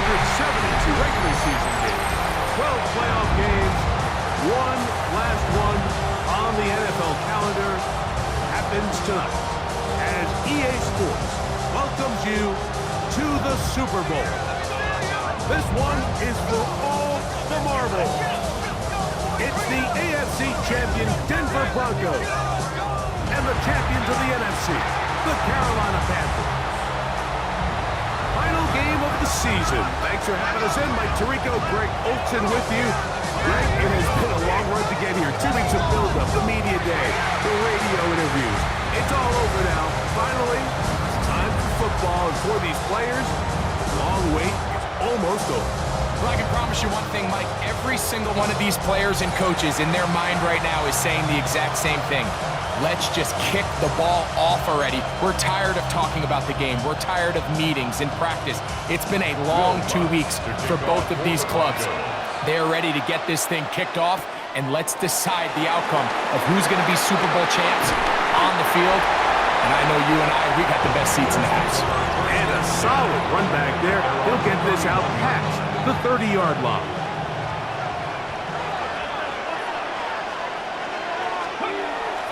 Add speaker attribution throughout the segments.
Speaker 1: regular season games, 12 playoff games, one last one on the NFL calendar happens tonight as EA Sports welcomes you to the Super Bowl. This one is for all the marbles. It's the AFC champion Denver Broncos and the champions of the NFC, the Carolina Panthers. Final game of the season. Thanks for having us in. Mike Tirico, Greg Olsen with you. Greg, it has been a long road to get here. 2 weeks of build-up, the media day, the radio interviews. It's all over now. Finally, it's time for football. And for these players, the long wait is almost over.
Speaker 2: Well, I can promise you one thing, Mike. Every single one of these players and coaches in their mind right now is saying the exact same thing. Let's just kick the ball off already. We're tired of talking about the game. We're tired of meetings and practice. It's been a long 2 weeks for both of these clubs. They're ready to get this thing kicked off, and let's decide the outcome of who's going to be Super Bowl champs on the field. And I know you and we got the best seats in the house.
Speaker 1: And a solid run back there. He'll get this out past the 30-yard line.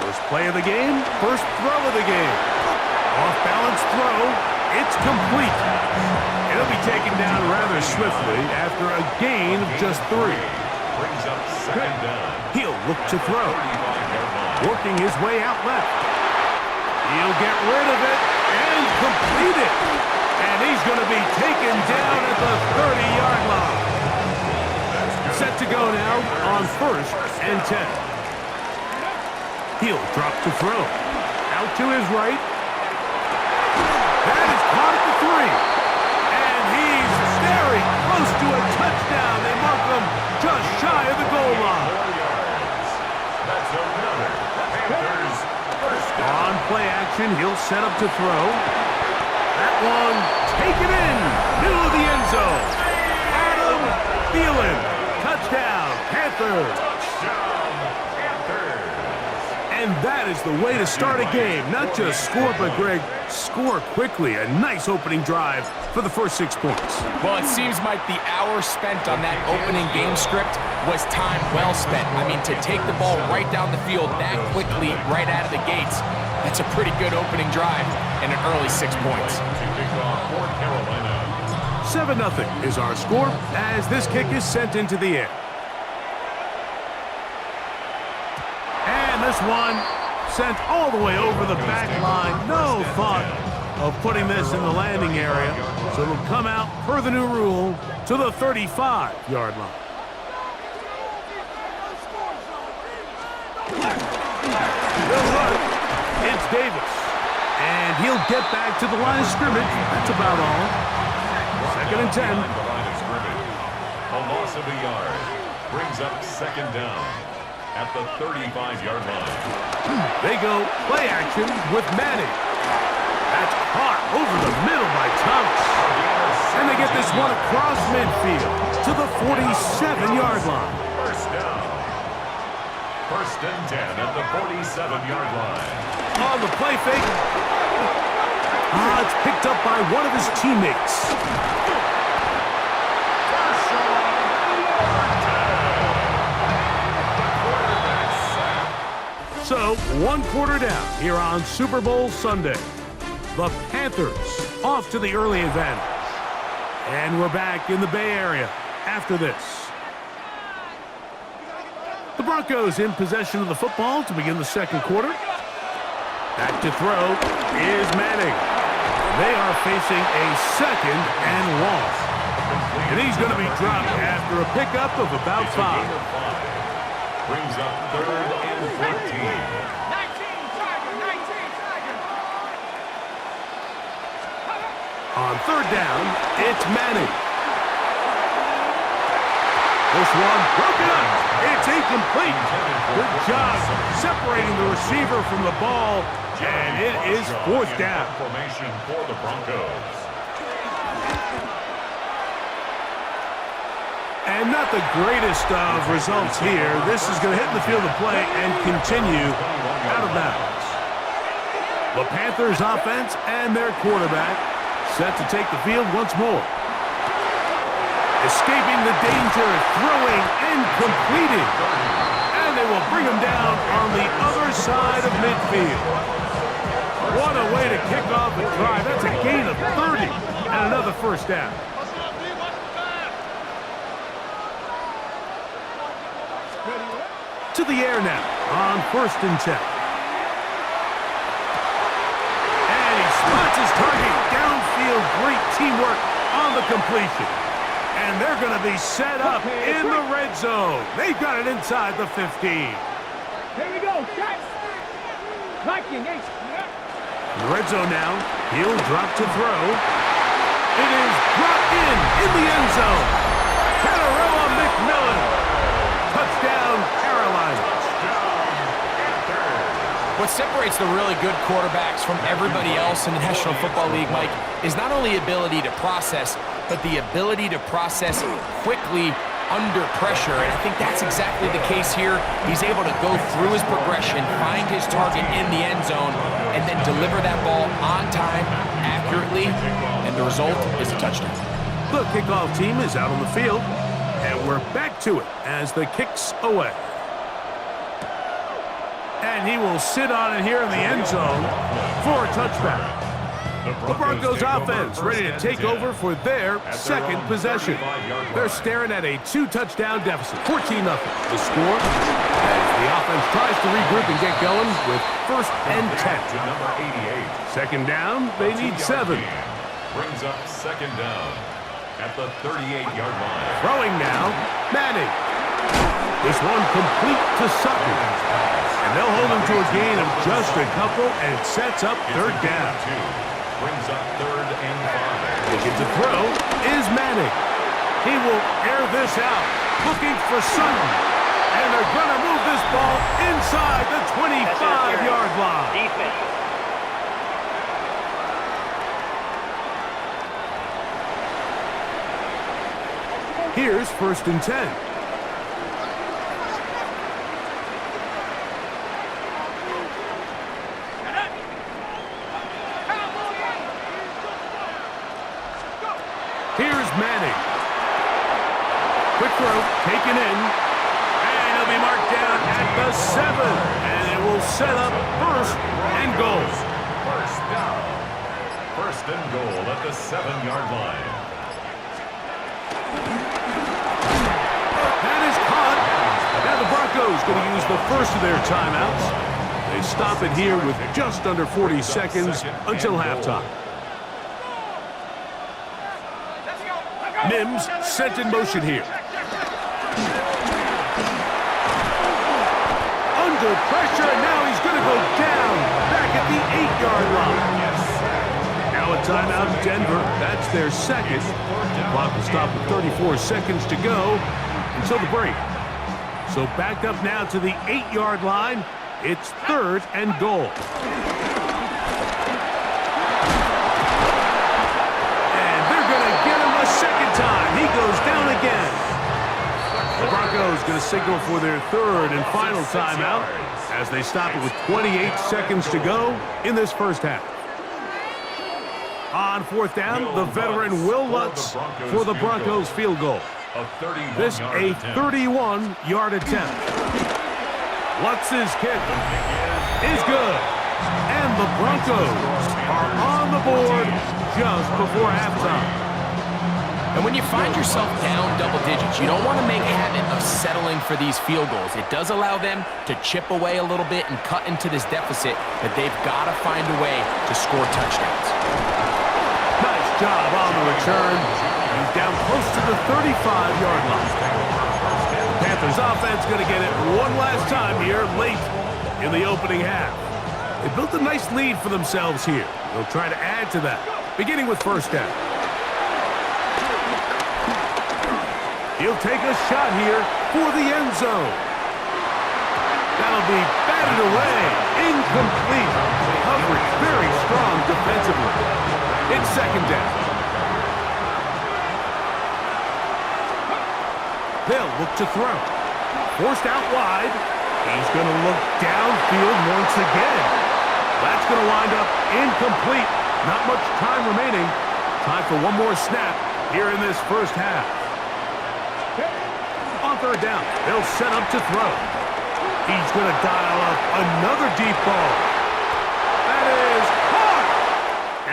Speaker 1: First play of the game, first throw of the game. Off-balance throw, it's complete. It'll be taken down rather swiftly after a gain of just 3.
Speaker 3: Brings up second down.
Speaker 1: He'll look to throw. Working his way out left. He'll get rid of it and complete it. And he's going to be taken down at the 30-yard line. Set to go now on 1st and 10. He'll drop to throw. Out to his right. That is caught at the 3. And he's very close to a touchdown. They mark him just shy of the goal line.
Speaker 3: That's another Panthers first down.
Speaker 1: On play action, he'll set up to throw. That one taken in. Middle of the end zone. Adam Thielen. Touchdown, Panthers. And that is the way to start a game. Not just score, but, Greg, score quickly. A nice opening drive for the first 6 points.
Speaker 2: Well, it seems like the hour spent on that opening game script was time well spent. I mean, to take the ball right down the field that quickly, right out of the gates, that's a pretty good opening drive and an early 6 points.
Speaker 1: 7-0 is our score as this kick is sent into the air. This one sent all the way over the back line. No thought of putting this in the landing area. So it'll come out per the new rule to the 35-yard line. They'll run. It's Davis. And he'll get back to the line of scrimmage. That's about all. 2nd and 10.
Speaker 3: A loss of a yard. Brings up second down at the 35-yard line.
Speaker 1: They go play action with Madden. That's caught over the middle by Thomas. And they get this one across midfield to the 47-yard line.
Speaker 3: First down. 1st and 10 at the 47-yard line.
Speaker 1: On the play fake. It's picked up by one of his teammates. So, 1 quarter down here on Super Bowl Sunday. The Panthers off to the early advantage. And we're back in the Bay Area after this. The Broncos in possession of the football to begin the 2nd quarter. Back to throw is Manning. They are facing a 2nd and long. And he's going to be dropped after a pickup of about 5.
Speaker 3: Brings up 3rd and 14.
Speaker 1: On 3rd down, it's Manning. This one broken up. It's incomplete. Good job separating the receiver from the ball, and it is 4th down.
Speaker 3: Formation for the Broncos.
Speaker 1: And not the greatest of results here. This is going to hit in the field of play and continue out of bounds. The Panthers offense and their quarterback set to take the field once more. Escaping the danger, throwing and completing. And they will bring him down on the other side of midfield. What a way to kick off the drive. That's a gain of 30 and another first down. To the air now on 1st and 10. And he spots his target downfield. Great teamwork on the completion. And they're going to be set up in the red zone. They've got it inside the 15.
Speaker 4: Here we go, guys.
Speaker 1: The red zone now. He'll drop to throw. It is dropped in the end zone. Catarella McMillan. Touchdown, Carolina.
Speaker 2: What separates the really good quarterbacks from everybody else in the National Football League, Mike, is not only ability to process, but the ability to process quickly under pressure. And I think that's exactly the case here. He's able to go through his progression, find his target in the end zone, and then deliver that ball on time, accurately, and the result is a touchdown.
Speaker 1: The kickoff team is out on the field, and we're back to it as the kick's away. And he will sit on it here in the end zone for a touchback. The Broncos offense ready to take over for their second possession. They're staring at a 2-touchdown deficit, 14-0. The score as the offense tries to regroup and get going with 1st and 10. Second down, they need 7.
Speaker 3: Brings up 2nd down at the 38-yard line.
Speaker 1: Throwing now, Madden. This one complete to Sutton. And they'll hold him to a gain of just a couple, and it sets up 3rd down.
Speaker 3: Brings up 3rd and 5.
Speaker 1: Looking to throw is Manning. He will air this out, looking for Sutton. And they're going to move this ball inside the 25-yard line.
Speaker 4: Defense.
Speaker 1: Here's 1st and 10. Here's Manning. Quick throw, taken in. And he'll be marked down at the 7. And it will set up 1st and goal.
Speaker 3: First down. 1st and goal at the 7-yard line.
Speaker 1: That is caught. Now the Broncos going to use the first of their timeouts. They stop it here with just under 40 seconds until halftime. Mims sent in motion here. Under pressure, and now he's going to go down back at the 8-yard line. Now a timeout, Denver. That's their second. The clock will stop with 34 seconds to go until the break. So back up now to the 8-yard line. It's 3rd and goal. Time. He goes down again. The Broncos going to signal for their 3rd and final timeout as they stop it with 28 seconds to go in this first half. On 4th down, the veteran Will Lutz for the Broncos field goal. This a 31-yard attempt. Lutz's kick is good. And the Broncos are on the board just before halftime.
Speaker 2: And when you find yourself down double digits, you don't want to make habit of settling for these field goals. It does allow them to chip away a little bit and cut into this deficit, but they've got to find a way to score touchdowns.
Speaker 1: Nice job on the return. He's down close to the 35-yard line. The Panthers offense going to get it one last time here late in the opening half. They built a nice lead for themselves here. They'll try to add to that, beginning with 1st down. He'll take a shot here for the end zone. That'll be batted away. Incomplete. Coverage very strong defensively. It's 2nd down. They'll look to throw. Forced out wide. He's going to look downfield once again. That's going to wind up incomplete. Not much time remaining. Time for one more snap here in this first half. On third down, they'll set up to throw. He's going to dial up another deep ball. That is caught!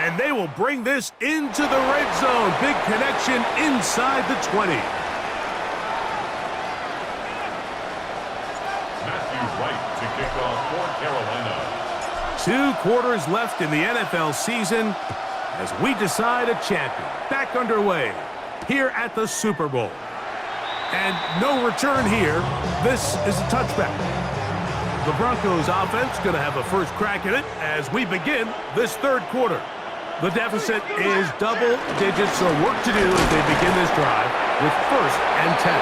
Speaker 1: And they will bring this into the red zone. Big connection inside the 20.
Speaker 3: To kick off for Carolina.
Speaker 1: 2 quarters left in the NFL season as we decide a champion. Back underway here at the Super Bowl. And no return here. This is a touchback. The Broncos offense going to have a first crack at it as we begin this third quarter. The deficit is double digits, so work to do as they begin this drive with 1st and 10.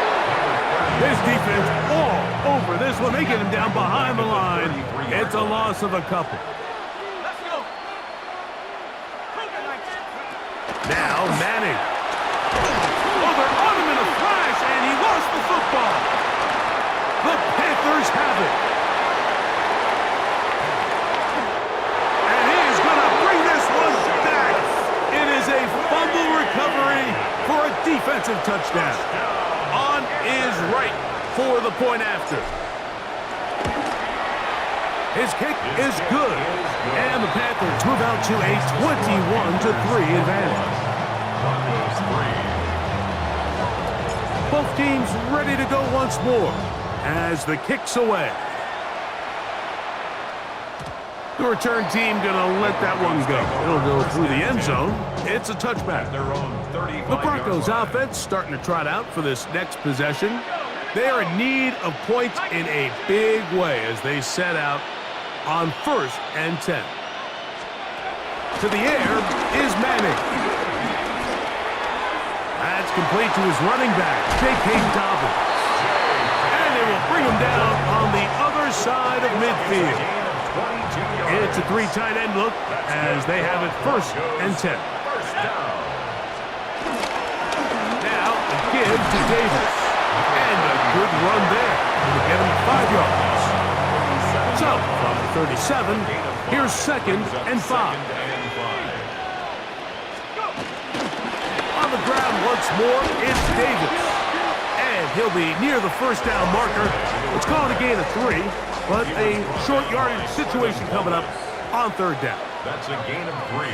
Speaker 1: This defense all over this one. They get him down behind the line. It's a loss of a couple.
Speaker 4: Let's go.
Speaker 1: Now Manning. Oh, they're on him in a flash, and he lost the football. The Panthers have it. And he's going to bring this one back. It is a fumble recovery for a defensive touchdown. On is right for the point after. His kick is good. And the Panthers move out to a 21-3 advantage. Both teams ready to go once more as the kick's away. The return team going to let that one go. It'll go through the end zone. It's a touchback. The Broncos offense starting to trot out for this next possession. They are in need of points in a big way as they set out on 1st and 10. To the air is Manning. That's complete to his running back, J.K. Dobbins. And they will bring him down on the other side of midfield. It's a 3 tight end look as they have it 1st and 10. Now a give to Davis. And a good run there to get him 5 yards. So from the 37, here's 2nd and 5. On the ground once more, it's Davis. And he'll be near the 1st down marker. Let's call it a gain of 3. But a short yardage situation coming up on 3rd down.
Speaker 3: That's a gain of 3.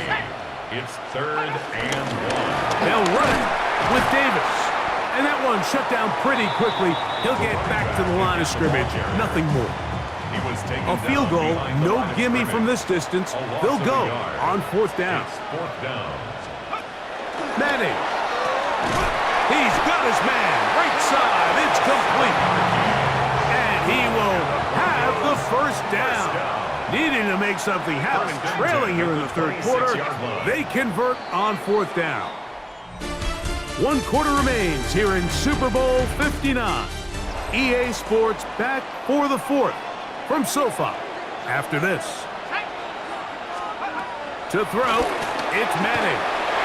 Speaker 3: It's 3rd and 1.
Speaker 1: They'll run it with Davis. And that one shut down pretty quickly. He'll get back to the line of scrimmage. Nothing more.
Speaker 3: He was taken
Speaker 1: A field goal,
Speaker 3: down
Speaker 1: no gimme from this distance. They'll go on 4th down.
Speaker 3: It's 4th down.
Speaker 1: Manning. He's got his man. Right side. It's complete. And he will have the 1st down. Needing to make something happen, trailing here in the 3rd quarter. They convert on 4th down. 1 quarter remains here in Super Bowl 59. EA Sports back for the 4th from SoFi. After this. To throw, it's Madden.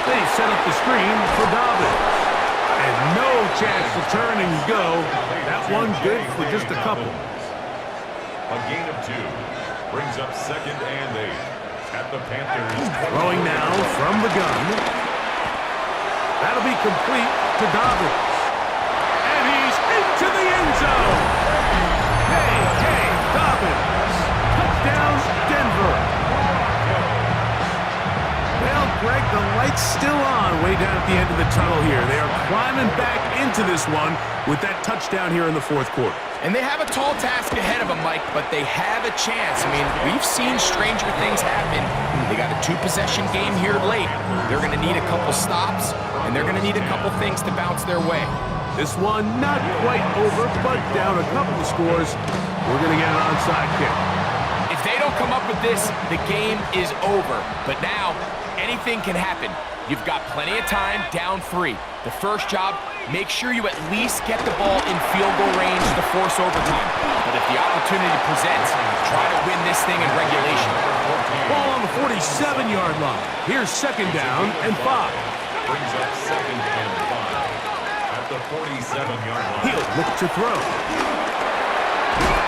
Speaker 1: They set up the screen for Dobbins. And no chance to turn and go. That one good for just a couple.
Speaker 3: A gain of 2 brings up 2nd and 8 at the Panthers.
Speaker 1: Throwing now from the gun. That'll be complete to Dobbins. And he's into the end zone. Hey, Dobbins. Touchdown, Denver. Well, Greg, the light's still on way down at the end of the tunnel here. They are climbing back into this one with that touchdown here in the 4th quarter.
Speaker 2: And they have a tall task ahead of them, Mike, but they have a chance. I mean, we've seen stranger things happen. They got a 2-possession game here late. They're going to need a couple stops, and they're going to need a couple things to bounce their way.
Speaker 1: This one not quite over, but down a couple of scores. We're going to get an onside kick.
Speaker 2: If they don't come up with this, the game is over. But now, anything can happen. You've got plenty of time, down 3. The first job, make sure you at least get the ball in field goal range to force overtime. But if the opportunity presents, try to win this thing in regulation.
Speaker 1: Ball on the 47-yard line. Here's 2nd down and 5.
Speaker 3: Brings up 2nd and 5 at the 47-yard line.
Speaker 1: He'll look to throw.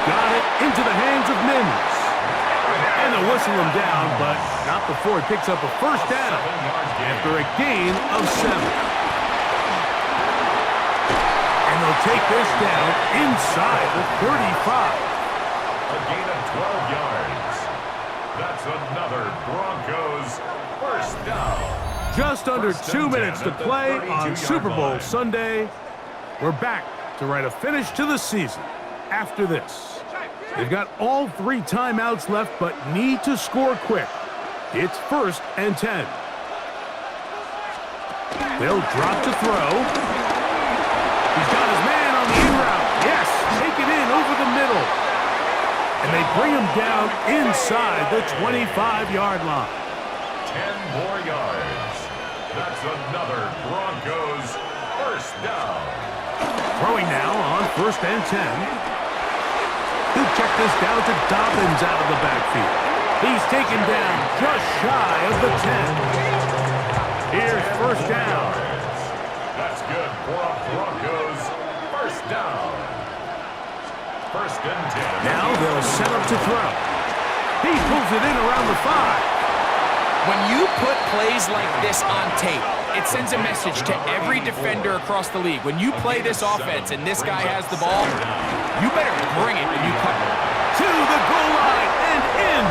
Speaker 1: Got it into the hands of Mims. And they'll whistle him down, but not before he picks up a 1st down after a gain of 7. And they'll take this down inside the 35.
Speaker 3: A gain of 12 yards. That's another Broncos first down.
Speaker 1: Just under 2 minutes to play on Super Bowl Sunday. We're back to write a finish to the season after this. They've got all 3 timeouts left, but need to score quick. It's 1st and 10. They'll drop to throw. He's got his man on the in-route. Yes, take it in over the middle. And they bring him down inside the 25-yard line.
Speaker 3: 10 more yards. That's another Broncos first down.
Speaker 1: Throwing now on 1st and 10. He'll check this down to Dobbins out of the backfield. He's taken down just shy of the 10. Here's 1st down.
Speaker 3: That's good for a Broncos first down. 1st and 10.
Speaker 1: Now they'll set up to throw. He pulls it in around the 5.
Speaker 2: When you put plays like this on tape, it sends a message to every defender across the league. When you play this offense and this guy has the ball, you better bring it when you cut it.
Speaker 1: To the goal line and in.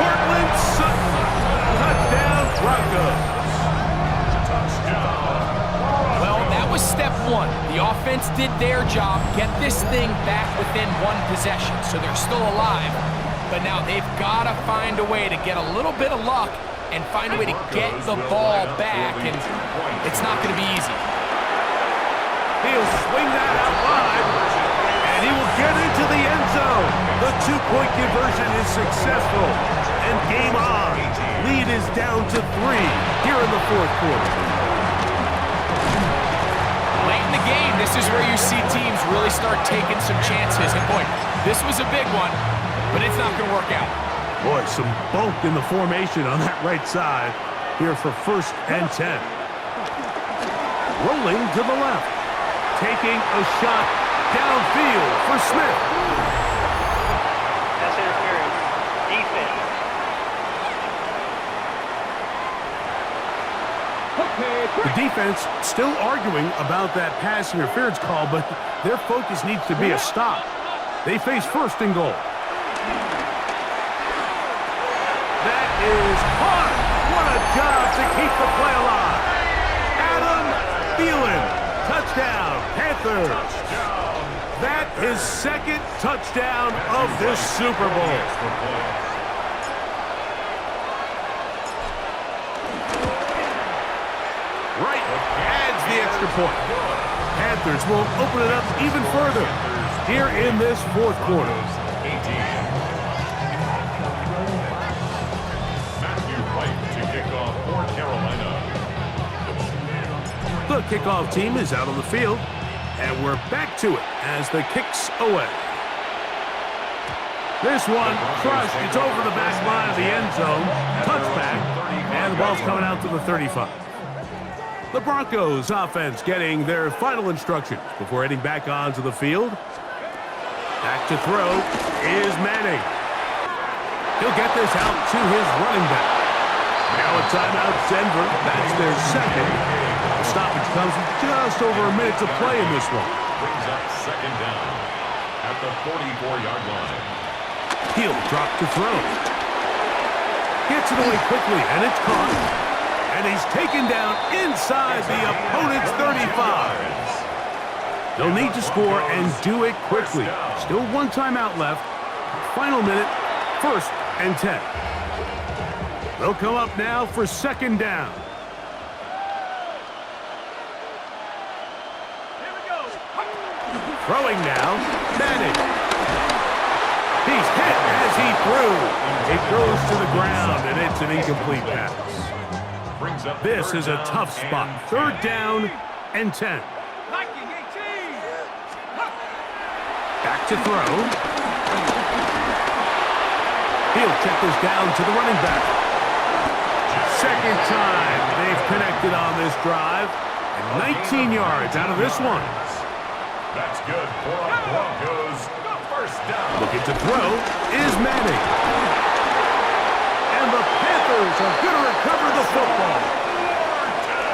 Speaker 1: Portland Sutton. Touchdown Broncos.
Speaker 2: Well, that was step 1. The offense did their job, get this thing back within 1 possession, so they're still alive. But now they've got to find a way to get a little bit of luck and find a way to get the ball back, and it's not going to be easy.
Speaker 1: He'll swing that out wide, and he will get into the end zone. The 2-point conversion is successful, and game on. Lead is down to 3 here in the 4th quarter.
Speaker 2: Late in the game, this is where you see teams really start taking some chances. And boy, this was a big one, but it's not going to work out.
Speaker 1: Boy, some bulk in the formation on that right side here for 1st and 10. Rolling to the left. Taking a shot downfield for Smith.
Speaker 5: That's interference. Defense.
Speaker 1: The defense still arguing about that pass interference call, but their focus needs to be a stop. They face 1st and goal. That is hard. What a job to keep the play alive. Adam Thielen, touchdown, Panthers. That is 2nd touchdown of this Super Bowl. Right adds the extra point. Panthers will open it up even further here in this 4th quarter. The kickoff team is out on the field, and we're back to it as the kick's away. This one crushed. It's over the back line of the end zone. Touchback, and the ball's coming out to the 35. The Broncos offense getting their final instructions before heading back onto the field. Back to throw is Manning. He'll get this out to his running back. Now a timeout, Denver. That's their 2nd. The stoppage comes with just over a minute to play in this one.
Speaker 3: Brings up 2nd down at the 44-yard line.
Speaker 1: He'll drop to throw. Gets it away quickly, and it's caught. And he's taken down inside the opponent's 35. They'll need to score and do it quickly. Still 1 timeout left. Final minute, 1st and 10. They'll come up now for 2nd down. Throwing now, Madden. He's hit as he threw. It goes to the ground, and it's an incomplete pass. This is a tough spot. 3rd down and 10. Back to throw. He'll check this down to the running back. 2nd time they've connected on this drive. And 19 yards out of this one.
Speaker 3: That's good for a Broncos first down.
Speaker 1: Looking to throw is Manning. And the Panthers are going to recover the football.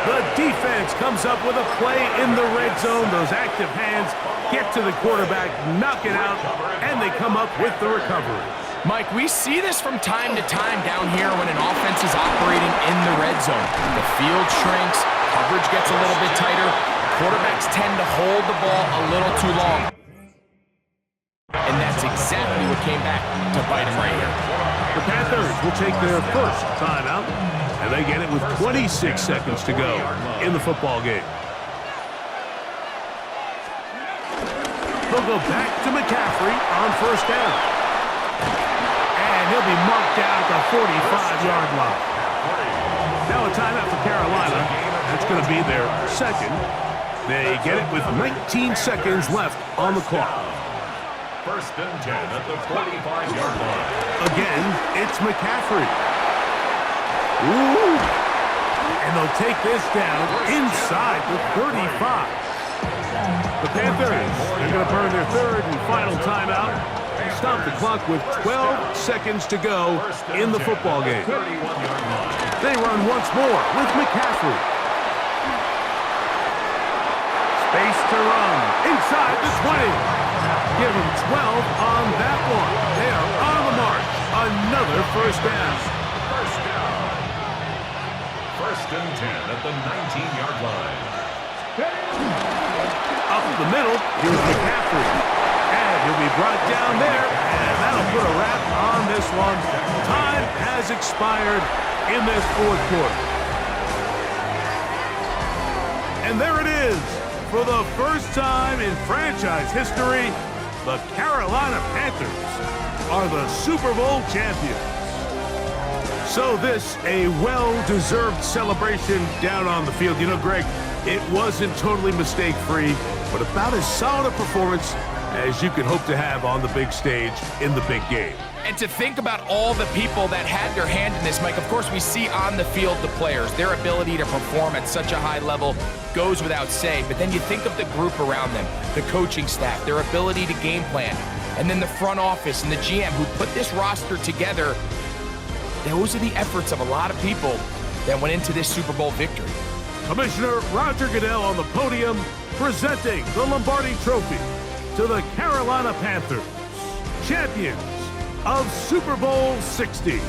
Speaker 1: The defense comes up with a play in the red zone. Those active hands get to the quarterback, knock it out, and they come up with the recovery.
Speaker 2: Mike, we see this from time to time down here when an offense is operating in the red zone. The field shrinks, coverage gets a little bit tighter, quarterbacks tend to hold the ball a little too long. And that's exactly what came back to bite him right here.
Speaker 1: The Panthers will take their first timeout, and they get it with 26 seconds to go in the football game. They'll go back to McCaffrey on first down. And he'll be marked down at the 45-yard line. Now a timeout for Carolina. That's going to be their second. They get it with 19 seconds left on the clock.
Speaker 3: First and 10 at the 45-yard line.
Speaker 1: Again, it's McCaffrey. Ooh. And they'll take this down inside the 35. The Panthers are going to burn their third and final timeout. Stop the clock with 12 seconds to go in the football game. They run once more with McCaffrey. Space to run inside the 20. Give them 12 on that one. They are on the march. Another first down.
Speaker 3: First and 10 at the 19-yard line.
Speaker 1: Up the middle, here's McCaffrey. And he'll be brought down there, and that'll put a wrap on this one. Time has expired in this fourth quarter. And there it is. For the first time in franchise history, the Carolina Panthers are the Super Bowl champions. So this, a well-deserved celebration down on the field. You know, Greg, it wasn't totally mistake-free, but about as solid a performance as you could hope to have on the big stage in the big game.
Speaker 2: And to think about all the people that had their hand in this, Mike, of course we see on the field the players, their ability to perform at such a high level goes without saying, but then you think of the group around them, the coaching staff, their ability to game plan, and then the front office and the GM who put this roster together. Those are the efforts of a lot of people that went into this Super Bowl victory.
Speaker 1: Commissioner Roger Goodell on the podium presenting the Lombardi Trophy to the Carolina Panthers, champions of Super Bowl 60.